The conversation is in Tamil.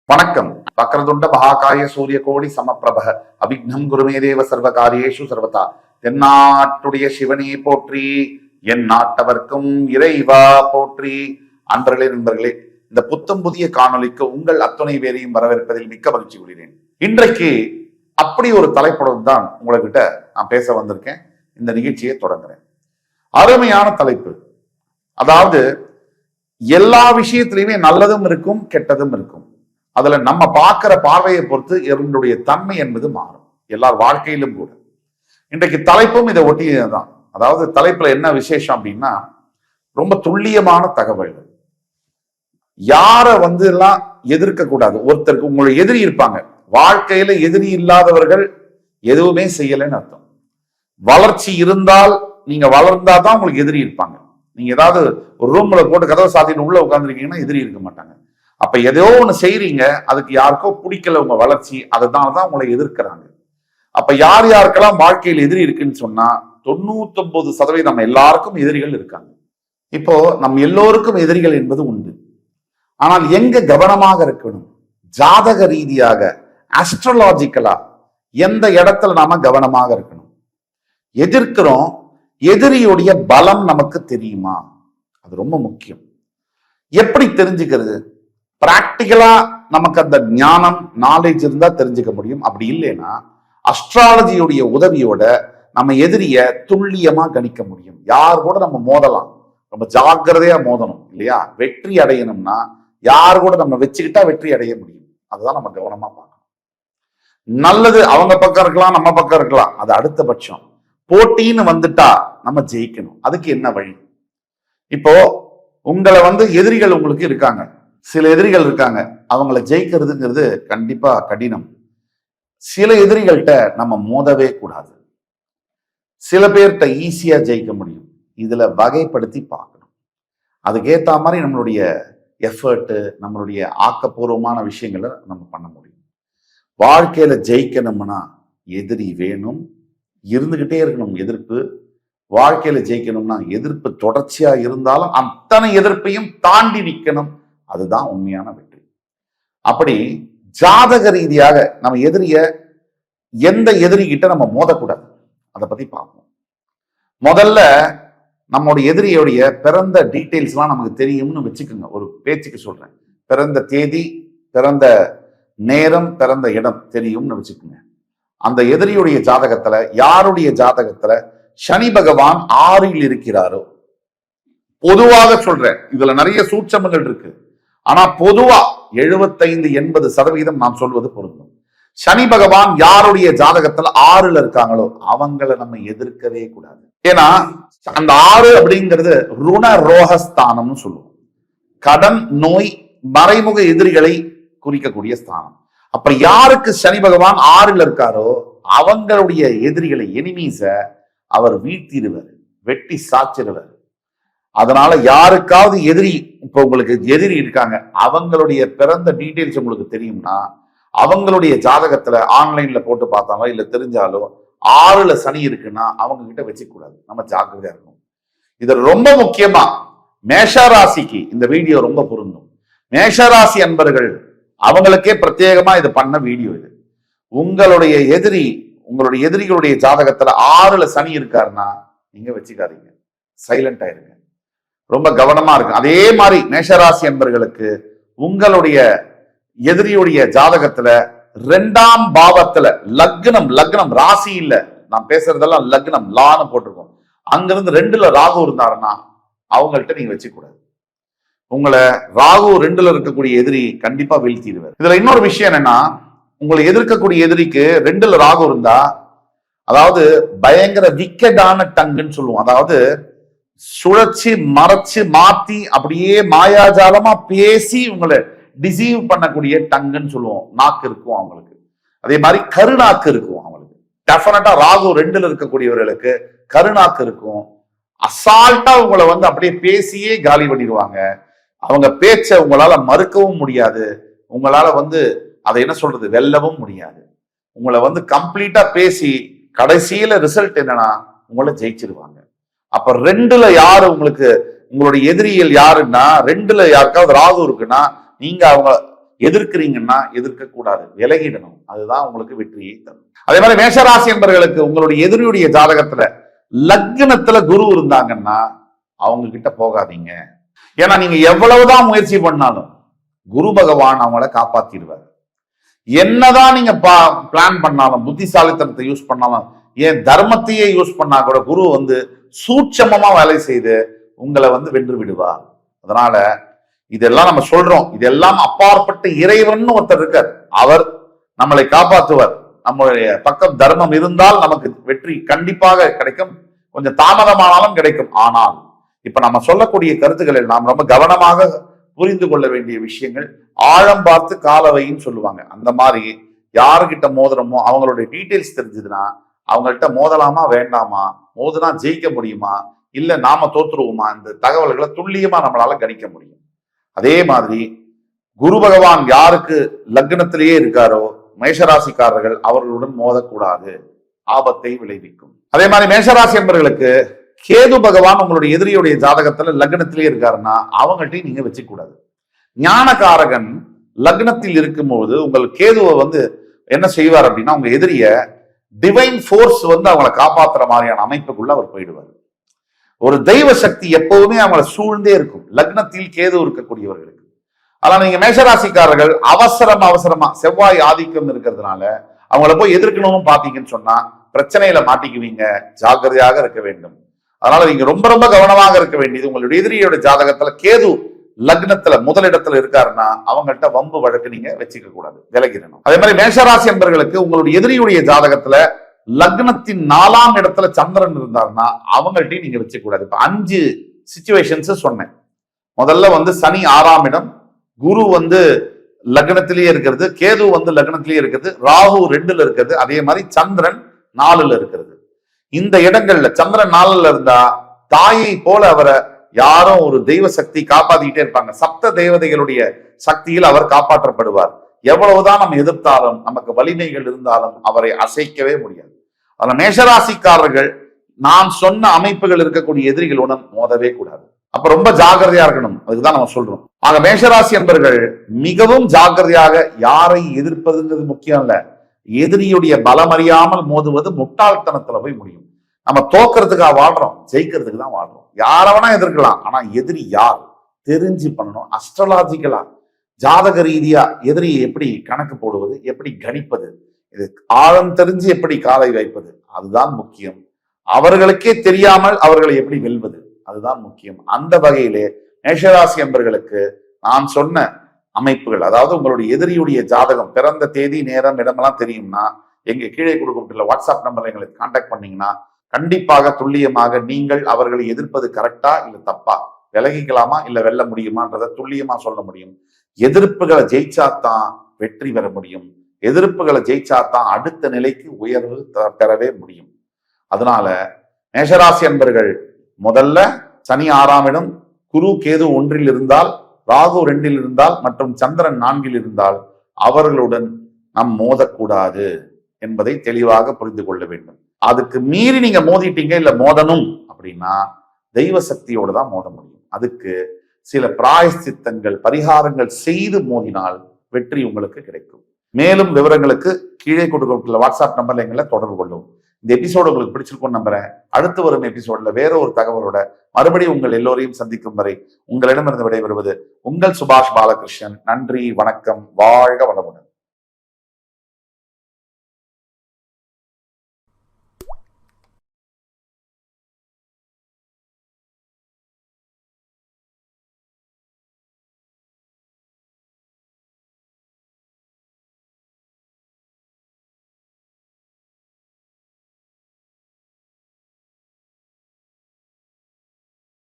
வணக்கம். வக்ரதுண்ட மகாகாய சூரிய கோடி சமப்பிரப அவிக்னம் குருமே தேவ சர்வகாரியேஷு சர்வதா. தென்னாட்டுடைய சிவனே போற்றி, என் நாட்டவர்க்கும் இறைவா போற்றி. அன்பர்களே, நண்பர்களே, இந்த புத்தம் புதிய காணொலிக்கு உங்கள் அத்துணை பேரையும் வரவேற்பதில் மிக்க மகிழ்ச்சி கொள்கிறேன். இன்றைக்கு அப்படி ஒரு தலைப்புடன் தான் உங்ககிட்ட நான் பேச வந்திருக்கேன். இந்த நிகழ்ச்சியை தொடங்குறேன். அருமையான தலைப்பு. அதாவது எல்லா விஷயத்திலையுமே நல்லதும் இருக்கும், கெட்டதும் இருக்கும். அதுல நம்ம பார்க்கிற பார்வையை பொறுத்து என்னுடைய தன்மை என்பது மாறும், எல்லார் வாழ்க்கையிலும் கூட. இன்றைக்கு தலைப்பும் இதை ஒட்டியதுதான். அதாவது தலைப்புல என்ன விசேஷம் அப்படின்னா, ரொம்ப துல்லியமான தகவல்கள். யார எல்லாம் எதிர்க்க கூடாது. ஒருத்தருக்கு உங்களுடைய எதிரி இருப்பாங்க. வாழ்க்கையில எதிரி இல்லாதவர்கள் எதுவுமே செய்யலைன்னு அர்த்தம். வளர்ச்சி இருந்தால், நீங்க வளர்ந்தாதான் உங்களுக்கு எதிரி இருப்பாங்க. நீங்க ஏதாவது ஒரு ரூம்ல போட்டு கதவை சாத்திட்டு உள்ள உட்காந்துருக்கீங்கன்னா எதிரி இருக்க மாட்டாங்க. அப்ப எதையோ ஒண்ணு செய்றீங்க, அதுக்கு யாருக்கோ பிடிக்கல உங்க வளர்ச்சி, அதனாலதான் உங்களை எதிர்க்கிறாங்க. அப்ப யார் யாருக்கெல்லாம் வாழ்க்கையில் எதிரி இருக்குன்னு சொன்னா 99% நம்ம எல்லாருக்கும் எதிரிகள் இருக்காங்க. இப்போ நம்ம எல்லோருக்கும் எதிரிகள் என்பது உண்டு. ஆனால் எங்க கவனமாக இருக்கணும்? ஜாதக ரீதியாக, ஆஸ்ட்ரோலாஜிக்கலா எந்த இடத்துல நாம கவனமாக இருக்கணும்? எதிர்க்கிறோம், எதிரியுடைய பலம் நமக்கு தெரியுமா? அது ரொம்ப முக்கியம். எப்படி தெரிஞ்சுக்கிறது? பிராக்டிக்கலா நமக்கு அந்த ஞானம், நாலேஜ் இருந்தா தெரிஞ்சுக்க முடியும். அப்படி இல்லைன்னா அஸ்ட்ராலஜியுடைய உதவியோட நம்ம எதிரிய துல்லியமா கணிக்க முடியும். யார் கூட நம்ம மோதலாம், ரொம்ப ஜாக்கிரதையா மோதணும் இல்லையா? வெற்றி அடையணும்னா யார் கூட நம்ம வச்சுக்கிட்டா வெற்றி அடைய முடியும். அதுதான் நம்ம கவனமா பார்க்கணும். நல்லது அவங்க பக்கம் இருக்கலாம், நம்ம பக்கம் இருக்கலாம், அது அடுத்த பட்சம். போட்டின்னு வந்துட்டா நம்ம ஜெயிக்கணும். அதுக்கு என்ன வழி? இப்போ உங்களை எதிரிகள் உங்களுக்கு இருக்காங்க, சில எதிரிகள் இருக்காங்க. அவங்கள ஜெயிக்கிறதுங்கிறது கண்டிப்பா கடினம். சில எதிரிகள்கிட்ட நம்ம மோதவே கூடாது. சில பேர்கிட்ட ஈஸியா ஜெயிக்க முடியும். இதுல வகைப்படுத்தி பார்க்கணும். அதுக்கேற்ற மாதிரி நம்மளுடைய எஃபர்ட், நம்மளுடைய ஆக்கப்பூர்வமான விஷயங்களை நம்ம பண்ண முடியும். வாழ்க்கையில ஜெயிக்கணும்னா எதிரி வேணும், இருந்துகிட்டே இருக்கணும் எதிர்ப்பு. வாழ்க்கையில ஜெயிக்கணும்னா எதிர்ப்பு தொடர்ச்சியா இருந்தாலும் அத்தனை எதிர்ப்பையும் தாண்டி நிற்கணும். அதுதான் உண்மையான வெற்றி. அப்படி ஜாதக ரீதியாக நம்ம எந்த எதிரி கிட்ட நம்ம மோதக்கூடாது, அதை பத்தி பார்ப்போம். முதல்ல நம்மளுடைய எதிரியுடைய பிறந்த டீட்டெயில்ஸ் எல்லாம் நமக்கு தெரியும்னு வச்சுக்கோங்க. ஒரு பேச்சுக்கு சொல்றேன். பிறந்த தேதி, பிறந்த நேரம், பிறந்த இடம் தெரியும்னு வச்சுக்கோங்க. அந்த எதிரியுடைய ஜாதகத்துல, யாருடைய ஜாதகத்துல சனி பகவான் 6ல் இருக்கிறாரோ, பொதுவாக சொல்றேன், இதுல நிறைய சூட்சமங்கள் இருக்கு. ஆனா பொதுவா 75-80% நாம் சொல்வது பொருந்தும். சனி பகவான் யாருடைய ஜாதகத்துல 6ல் இருக்காங்களோ அவங்களை நம்ம எதிர்க்கவே கூடாது. ஏன்னா அந்த 6 அப்படிங்கிறது ருண ரோகஸ்தானம்னு சொல்லுவோம். கடன், நோய், மறைமுக எதிரிகளை குறிக்கக்கூடிய ஸ்தானம். அப்ப யாருக்கு சனி பகவான் 6ல் இருக்காரோ அவங்களுடைய எதிரிகளை, எனிமீஸ அவர் வீழ்த்திடுவார், வெட்டி சாச்சிடுவார். அதனால யாருக்காவது எதிரி, இப்ப உங்களுக்கு எதிரி இருக்காங்க, அவங்களுடைய பிறந்த டீடைல்ஸ் உங்களுக்கு தெரியும்னா அவங்களுடைய ஜாதகத்துல ஆன்லைன்ல போட்டு பார்த்தாலோ இல்ல தெரிஞ்சாலோ 6ல் சனி இருக்குன்னா அவங்க கிட்ட வச்சுக்க கூடாது. நம்ம ஜாக்கிரதையா இருக்கணும். இது ரொம்ப முக்கியமா மேஷராசிக்கு இந்த வீடியோ ரொம்ப பொருந்தும். மேஷராசி அன்பர்கள் அவங்களுக்கே பிரத்யேகமா இது பண்ண வீடியோ இது. உங்களுடைய எதிரிகளுடைய ஜாதகத்துல 6ல் சனி இருக்காருன்னா நீங்க வச்சுக்காதீங்க, சைலண்ட் ஆயிருங்க, ரொம்ப கவனமா இருக்கு. அதே மாதிரி மேஷராசி என்பர்களுக்கு உங்களுடைய எதிரியுடைய ஜாதகத்துல 2ஆம் பாவத்துல லக்னம் ராசி இல்ல, நான் பேசுறதெல்லாம் லக்னம், லான்னு போட்டிருக்கோம். அங்கிருந்து 2ல் ராகு இருந்தாருன்னா அவங்கள்ட்ட நீங்க வச்சுக்கூடாது. உங்களை ராகு 2ல் இருக்கக்கூடிய எதிரி கண்டிப்பா வீழ்த்திடுவார். இதுல இன்னொரு விஷயம் என்னன்னா, உங்களை எதிர்க்கக்கூடிய எதிரிக்கு 2ல் ராகு இருந்தா, அதாவது பயங்கர விக்கெடான டங்குன்னு சொல்லுவோம். அதாவது சுழற்சி, மறைச்சு, மாத்தி, அப்படியே மாயாஜாலமா பேசி உங்களை டிசீவ் பண்ணக்கூடிய டங்குன்னு சொல்லுவோம். நாக்கு இருக்கும் அவங்களுக்கு. அதே மாதிரி கருநாக்கு இருக்கும் அவங்களுக்கு. டெஃபினட்டா ராகு 2ல் இருக்கக்கூடியவர்களுக்கு கருநாக்கு இருக்கும். அசால்ட்டா உங்களை அப்படியே பேசியே காலி பண்ணிடுவாங்க. அவங்க பேச்ச உங்களால மறுக்கவும் முடியாது. உங்களால அதை என்ன சொல்றது, வெல்லவும் முடியாது. உங்களை கம்ப்ளீட்டா பேசி கடைசியில ரிசல்ட் என்னன்னா உங்களை ஜெயிச்சிருவாங்க. அப்ப 2ல் யாரு உங்களுடைய எதிரிகள் யாருன்னா, 2ல் யாருக்காவது ராகு இருக்குன்னா நீங்க அவங்க எதிர்க்கிறீங்கன்னா எதிர்க்க கூடாது, விலகிடணும். அதுதான் உங்களுக்கு வெற்றியை தரும். அதே மாதிரி மேஷராசி என்பவர்களுக்கு உங்களுடைய எதிரியுடைய ஜாதகத்துல லக்னத்துல குரு இருந்தாங்கன்னா அவங்க கிட்ட போகாதீங்க. ஏன்னா நீங்க எவ்வளவுதான் முயற்சி பண்ணாலும் குரு பகவான் அவங்கள காப்பாத்திடுவார். என்னதான் நீங்க பிளான் பண்ணாலும், புத்திசாலித்தனத்தை யூஸ் பண்ணாலும், ஏன் தர்மத்தையே யூஸ் பண்ணா கூட குரு சூட்சமமா வேலை செய்து உங்களை வென்று விடுவார். அதனால இதெல்லாம் நம்ம சொல்றோம், இதெல்லாம் அப்பாற்பட்ட இறைவன் ஒருத்தர் இருக்கார், அவர் நம்மளை காப்பாற்றுவார். நம்மளுடைய பக்கம் தர்மம் இருந்தால் நமக்கு வெற்றி கண்டிப்பாக கிடைக்கும், கொஞ்சம் தாமதமானாலும் கிடைக்கும். ஆனால் இப்ப நம்ம சொல்லக்கூடிய கருத்துக்களில் நாம் ரொம்ப கவனமாக புரிந்து கொள்ள வேண்டிய விஷயங்கள், ஆழம் பார்த்து காலவைன்னு சொல்லுவாங்க. அந்த மாதிரி யாருகிட்ட மோதிரமோ அவங்களுடைய டீட்டெயில்ஸ் தெரிஞ்சதுன்னா அவங்கள்ட்ட மோதலாமா வேண்டாமா, மோதுனா ஜெயிக்க முடியுமா இல்ல நாம தோத்துருவோமா, இந்த தகவல்களை துல்லியமா நம்மளால கணிக்க முடியும். அதே மாதிரி குரு பகவான் யாருக்கு லக்னத்திலேயே இருக்காரோ மேஷராசிக்காரர்கள் அவர்களுடன் மோதக்கூடாது, ஆபத்தை விளைவிக்கும். அதே மாதிரி மேஷராசி என்பவர்களுக்கு கேது பகவான் உங்களுடைய எதிரியுடைய ஜாதகத்துல லக்னத்திலே இருக்காருன்னா அவங்கள்ட்டையும் நீங்க வச்சுக்க கூடாது. ஞானகாரகன் லக்னத்தில் இருக்கும்போது உங்கள் கேதுவை என்ன செய்வார் அப்படின்னா, உங்க எதிரிய டிவைன் ஃபோர்ஸ் அவங்களை காப்பாத்துற மாதிரியான அமைப்புக்குள்ள அவர் போயிடுவார். ஒரு தெய்வ சக்தி எப்பவுமே அவங்களை சூழ்ந்தே இருக்கும் லக்னத்தில் கேது இருக்கக்கூடியவர்களுக்கு. ஆனா நீங்க மேஷராசிக்காரர்கள் அவசரமா செவ்வாய் ஆதிக்கம் இருக்கிறதுனால அவங்கள போய் எதிர்க்கணும்னு பாத்தீங்கன்னு சொன்னா பிரச்சனையில மாட்டிக்குவீங்க. ஜாக்கிரதையாக இருக்க வேண்டும். அதனால நீங்க ரொம்ப ரொம்ப கவனமாக இருக்க வேண்டியது, உங்களுடைய எதிரியோட ஜாதகத்துல கேது லக்னத்துல முதலிடத்துல இருக்காருன்னா அவங்கள்ட்ட வம்பு வழக்கு நீங்க வச்சுக்க கூடாது, விலகிடணும். அதே மாதிரி மேஷராசி என்பவர்களுக்கு உங்களுடைய எதிரியுடைய ஜாதகத்துல லக்னத்தின் 4ஆம் இடத்துல சந்திரன் இருந்தாருன்னா அவங்கள்ட்டையும் நீங்க வச்சுக்க கூடாது. இப்ப 5 சிச்சுவேஷன்ஸ் சொன்னேன். முதல்ல சனி 6ஆம் இடம், குரு லக்னத்திலேயே இருக்கிறது, கேது லக்னத்திலேயே இருக்கிறது, ராகு 2ல இருக்கிறது, அதே மாதிரி சந்திரன் 4ல இருக்கிறது. இந்த இடங்கள்ல சந்திரன் 4ல இருந்தா தாயை போல அவரை யாரும் ஒரு தெய்வ சக்தி காப்பாத்திக்கிட்டே இருப்பாங்க. சப்த தேவதைகளுடைய சக்தியில் அவர் காப்பாற்றப்படுவார். எவ்வளவுதான் நம்ம எதிர்த்தாலும் நமக்கு வலிமைகள் இருந்தாலும் அவரை அசைக்கவே முடியாது. அதனால மேஷராசிக்காரர்கள் நான் சொன்ன அமைப்புகள் இருக்கக்கூடிய எதிரிகளுடன் மோதவே கூடாது. அப்ப ரொம்ப ஜாக்கிரதையா இருக்கணும், அதுக்குதான் நம்ம சொல்றோம். ஆக மேஷராசி என்பவர்கள் மிகவும் ஜாக்கிரதையாக, யாரை எதிர்ப்பதுங்கிறது முக்கியம் இல்ல, எதிரியுடைய பலம் அறியாமல் மோதுவது முட்டாள்தனத்துல போய் முடியும். நம்ம தோக்கிறதுக்காக வாழ்றோம், ஜெயிக்கிறதுக்கு தான் வாழ்றோம். யாரவனா எதிர்க்கலாம், ஆனா எதிரி யார் தெரிஞ்சு பண்ணணும். அஸ்ட்ராலாஜிக்கலா ஜாதக ரீதியா எதிரியை எப்படி கணக்கு போடுவது, எப்படி கணிப்பது, இது ஆழம் தெரிஞ்சு எப்படி காலை வைப்பது, அதுதான் முக்கியம். அவர்களுக்கே தெரியாமல் அவர்களை எப்படி வெல்வது, அதுதான் முக்கியம். அந்த வகையிலே மேஷராசி என்பவர்களுக்கு நான் சொன்ன அமைப்புகள், அதாவது உங்களுடைய எதிரியுடைய ஜாதகம் பிறந்த தேதி நேரம் இடமெல்லாம் தெரியும்னா எங்க கீழே கொடுக்கப்பட்டுள்ள வாட்ஸ்அப் நம்பர்ல எங்களை கான்டாக்ட் பண்ணீங்கன்னா கண்டிப்பாக துல்லியமாக நீங்கள் அவர்களை எதிர்ப்பது கரெக்டா இல்ல தப்பா, விலகிக்கலாமா இல்ல வெல்ல முடியுமான்றதை துல்லியமா சொல்ல முடியும். எதிர்ப்புகளை ஜெயிச்சாதான் வெற்றி பெற முடியும், எதிர்ப்புகளை ஜெயிச்சாதான் அடுத்த நிலைக்கு உயர்வு பெறவே முடியும். அதனால மேஷராசி என்பர்கள் முதல்ல சனி 6ஆம் இடம், குரு கேது 1ல் இருந்தால், ராகு 2ல் இருந்தால் மற்றும் சந்திரன் 4ல் இருந்தால் அவர்களுடன் நாம் மோதக்கூடாது என்பதை தெளிவாக புரிந்து கொள்ள வேண்டும். அதுக்கு மீறி நீங்க மோதிட்டீங்க இல்ல மோதணும் அப்படின்னா தெய்வ சக்தியோடு தான் மோத முடியும். அதுக்கு சில பிராயச்சித்தங்கள் பரிகாரங்கள் செய்து மோதினால் வெற்றி உங்களுக்கு கிடைக்கும். மேலும் விவரங்களுக்கு கீழே கொடுக்கப்பட்டுள்ள வாட்ஸ்அப் நம்பர்ல எங்களை தொடர்பு கொள்ளும். இந்த எபிசோடு உங்களுக்கு பிடிச்சிருக்கும் நம்புறேன். அடுத்து வரும் எபிசோட்ல வேற ஒரு தகவலோட மறுபடியும் உங்கள் எல்லோரையும் சந்திக்கும் வரை உங்களிடமிருந்து விடைபெறுவது உங்கள் சுபாஷ் பாலகிருஷ்ணன். நன்றி, வணக்கம், வாழ்க வளமுடன்.